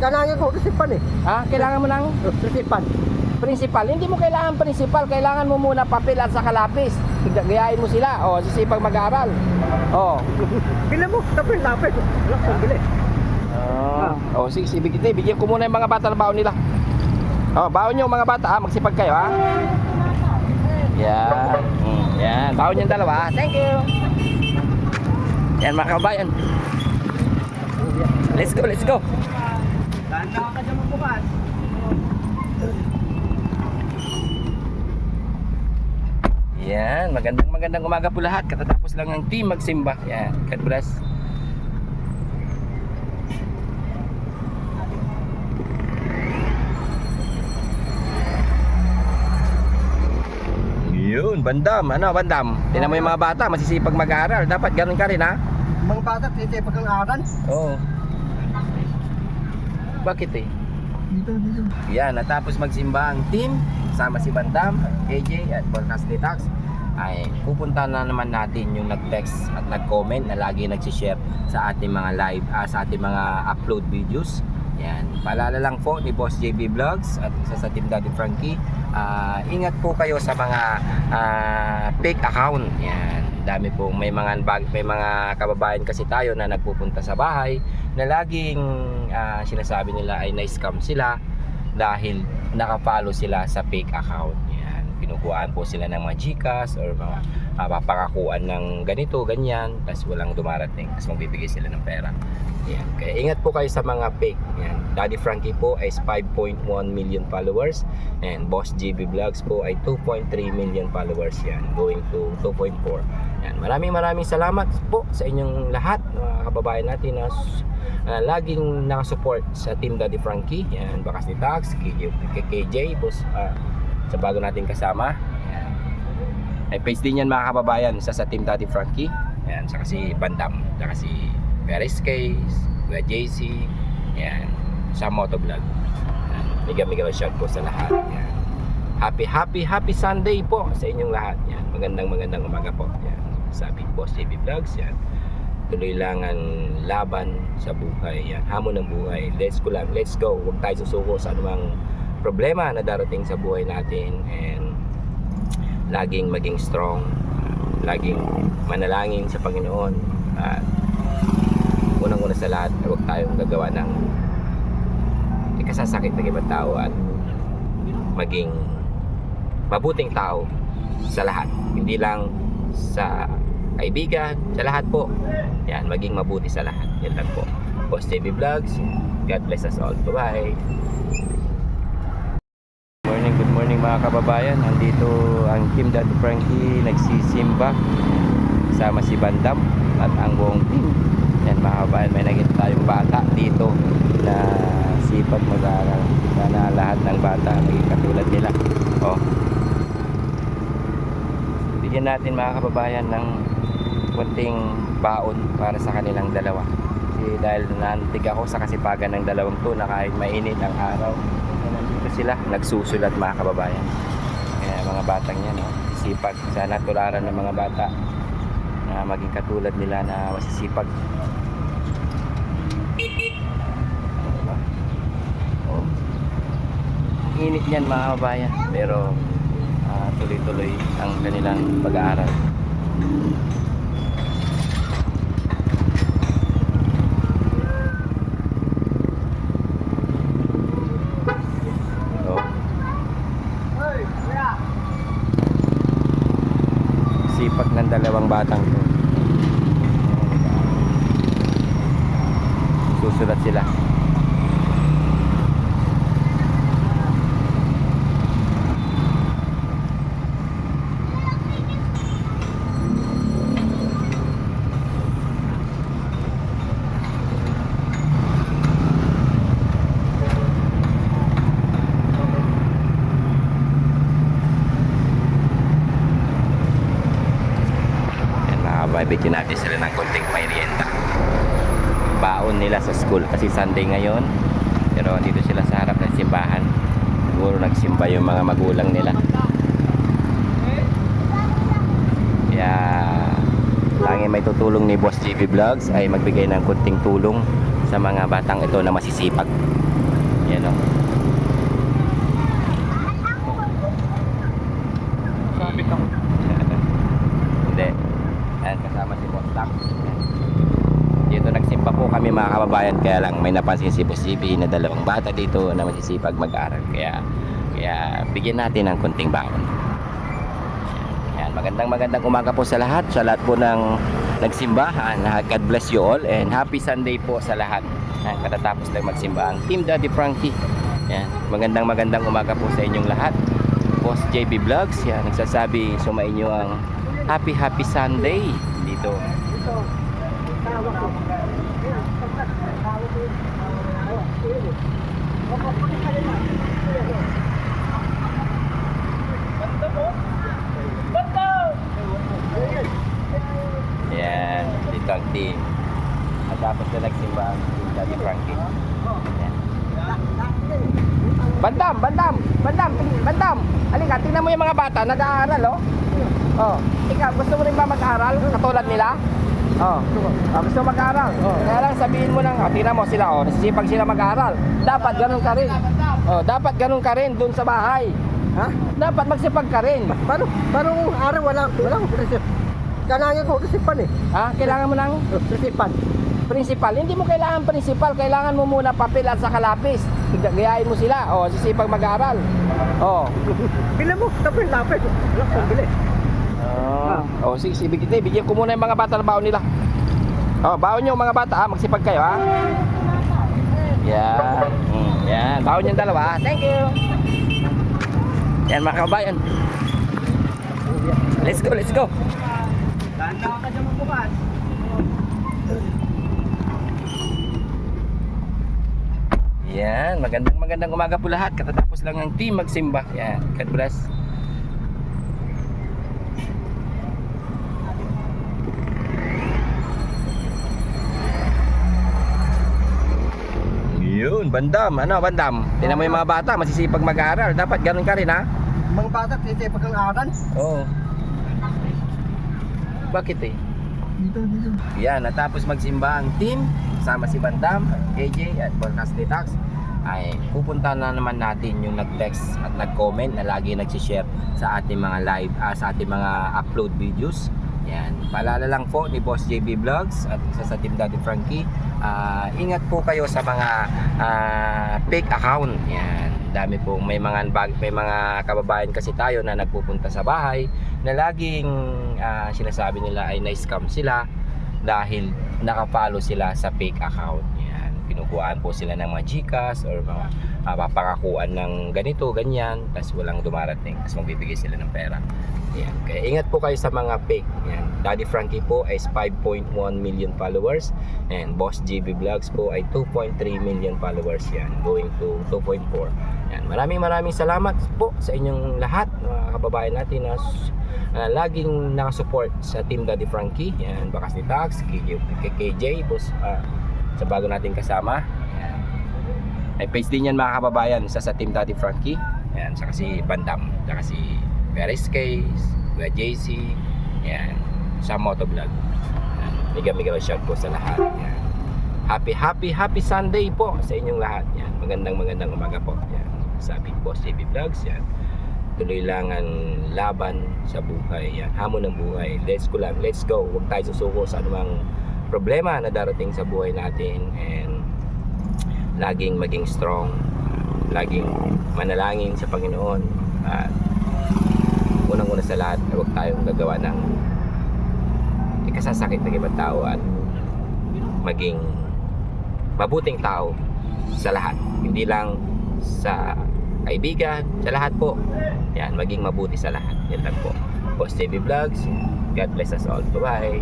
Kailangan ko resipan eh. Ha? Kailangan mo ng Resipan. principal. Hindi mo kailangan principal. Kailangan mo muna papel at saka lapis. Gayahin mo sila. O, sisipag mag-aaral. O. Bili mo, tapos lapis. Wala kang bili. O, sige, bigyan ko muna yung mga bata ng baon nila. O, baon nyo mga bata, ha? Magsipag kayo, ha? Yan. Yan. Baon yung dalawa. Thank you. Yan mga kabayan. Let's go, let's go. Tanda ka dyan magbukas. Yan, magandang umaga po lahat. Katatapos lang ng team magsimba. Yan, God bless. Yun, bandam. Ano, bandam? Tingnan mo yung mga bata, masisipag mag-aaral. Dapat ganun ka rin, ha? Mga bata, titipag ang aral. Oo. Bakit eh? Dito. Yan, natapos magsimba ang team. Kasama si Bandam, AJ at Podcast Detox. Ay pupunta na naman natin yung nag-text at nag-comment na lagi nag-share sa ating mga live, sa ating mga upload videos. Yan, paalala lang po ni Boss JB Vlogs at isa sa Team Daddy Frankie, ingat po kayo sa mga fake account. Yan, dami po, may mga kababayan kasi tayo na nagpupunta sa bahay na laging sinasabi nila ay na-scam sila dahil nakapalo sila sa fake account. Yan, kinukuhaan po sila ng mga Gcash or mga papangakuan ng ganito, ganyan, tapos walang dumarating, tapos magbibigay sila ng pera. Yan, kaya ingat po kayo sa mga fake. Yan, Daddy Frankie po ay 5.1 million followers and Boss GB Vlogs po ay 2.3 million followers. Yan, going to 2.4. Yan, maraming salamat po sa inyong lahat, mga kababayan natin na laging nakasupport sa Team Daddy Frankie. Yan, Bakas ni Tax, KJ, boss, sa bago nating kasama. Yan, ay page din yan mga kababayan sa Team Daddy Frankie. Yan, saka si Bandam, saka si Paris Case, Kuya JC, yan, sa Motovlog. Miga shout po sa lahat. Yan. Happy Sunday po sa inyong lahat. Yan, magandang umaga po. Yan, sabi Boss JB Vlogs. Yan, tuloy lang ang laban sa buhay. Yan, hamon ng buhay. Let's go. Huwag tayo susuko sa anumang problema na darating sa buhay natin, and laging maging strong, laging manalangin sa Panginoon, at unang-una sa lahat, huwag tayong gagawa ng ikasasakit ng ibang tao at maging mabuting tao sa lahat, hindi lang sa kaibigan, sa lahat po. Yan, maging mabuti sa lahat. Yan lang po. Boss JB Vlogs, God bless us all. Bye-bye. Good morning mga kababayan. Nandito ang Team Daddy Frankie nagsisimba kasama si Bandam at ang buong team. Yan mga kababayan, may nakita tayong bata dito na sipag mag-aaral. Sana lahat ng bata maging katulad nila. Bigyan natin mga kababayan ng kunting baon para sa kanilang dalawa. Kasi dahil nantig ako sa kasipagan ng dalawang to na kahit mainit ang araw, nandito sila nagsusulat mga kababayan. Kaya mga batang yan, sipag. Sana tularan ng mga bata na maging katulad nila na masisipag. Init niyan mga kababayan, pero tuloy-tuloy ang kanilang pag-aaral. Sipag ng dalawang batang to. Susulat sila. Bibigyan natin sila ng konting merienda, baon nila sa school kasi Sunday ngayon, pero dito sila sa harap ng simbahan. Siguro nagsimba yung mga magulang nila, kaya lagi may tutulong ni Boss JB Vlogs ay magbigay ng konting tulong sa mga batang ito na masisipag. Yan o. Sabit ako. Hindi. Ayan, kasama si Boss Tax. Dito nagsimba po kami mga kababayan, kaya lang may napansin si Boss JB na dalawang bata dito na masisipag mag-aral. Kaya bigyan natin ng konting baon. Ayan, magandang umaga po sa lahat po ng nagsimbahan. God bless you all and happy Sunday po sa lahat. Ayan, katatapos lang magsimba ang Team Daddy Frankie. Ayan, magandang umaga po sa inyong lahat. Boss JB Vlogs, yan, nagsasabi sumainyo ang happy Sunday dito. Yan, dito ang team. At tapos na nagsimba ang Team Daddy Frankie. Yan. Bandam! Halika, tingnan mo yung mga bata, nag-aaral, oh. Oh, ikaw, gusto mo rin ba mag-aaral katulad nila? Oh, gusto mo mag-aaral. Kaya lang sabihin mo lang, tingnan mo sila, oh, nasisipag sila mag-aaral. Dapat ganun ka rin. Oh, dapat ganun ka rin dun sa bahay. Ha? Dapat magsipag ka rin. Paano araw wala akong resip. Kailangan ko resipan eh. Ha? Kailangan mo ng Resipan. principal. Hindi mo kailangan principal, kailangan mo muna papel at saka lapis. Gayahin mo sila. Oh, sisipag mag-aaral. Oh. Bilang mo, tapos lapis. Wala akong bili. Oh, sige, bigyan ko muna yung mga bata ng baon nila. Oh, baon nyo mga bata, magsipag kayo, ha? Yan. Yan, baon yung dalawa. Thank you. Yan mga kabayan. Let's go. Ganda ka dyan magbukas. Yan, magandang umaga po lahat. Katatapos lang ang team magsimba. Yan, God bless. Yun, Bandam. Ano, Bandam? Tingnan mo yung mga bata, masisipag mag-aaral. Dapat ganun ka rin, ha? Mga bata, sisipag ang aral. Oo. Bakit eh? Dito. Yan, natapos magsimba ang team kasama si Bandam, AJ at Boss Tax, ay pupunta na naman natin yung nag-text at nag-comment na lagi nag-share sa ating mga live, sa ating mga upload videos. Yan, paalala lang po ni Boss JB Vlogs at isa sa Team Daddy Frankie, ingat po kayo sa mga fake account. Yan, dami po, may mga kababayan kasi tayo na nagpupunta sa bahay na laging sinasabi nila ay na-scam sila dahil nakapalo sila sa fake account. Yan, kinukuhaan po sila ng mga Gcash or mga papangakuan ng ganito, ganyan, tapos walang dumarating, tapos magbibigay sila ng pera. Yan, kaya ingat po kayo sa mga fake. Yan, Daddy Frankie po ay 5.1 million followers and Boss JB Vlogs po ay 2.3 million followers. Yan, going to 2.4. Yan, maraming salamat po sa inyong lahat, mga kababayan natin na laging nakasupport sa Team Daddy Frankie. Yan, Bakas ni Tax, KJ, boss, sa bago nating kasama. Yan, ay page din yan mga kababayan, sa Team Daddy Frankie. Yan, saka si Bandam, saka si Veris Case, Kuya JC, yan, sa Motovlog. Yan, mega shout po sa lahat. Yan, happy Sunday po sa inyong lahat. Yan, magandang umaga po. Yan, sabi Boss JB Vlogs. Yan, tuloy lang ang laban sa buhay. Yan, hamon ng buhay. Let's go. Huwag tayo susuko sa anumang problema na darating sa buhay natin, and laging maging strong, laging manalangin sa Panginoon, at unang-una sa lahat, huwag tayong gagawa ng ikasasakit ng ibang tao at maging mabuting tao sa lahat, hindi lang sa kaibigan, sa lahat po. Yan, maging mabuti sa lahat. Yan lang po. Boss JB Vlogs, God bless us all. Bye-bye.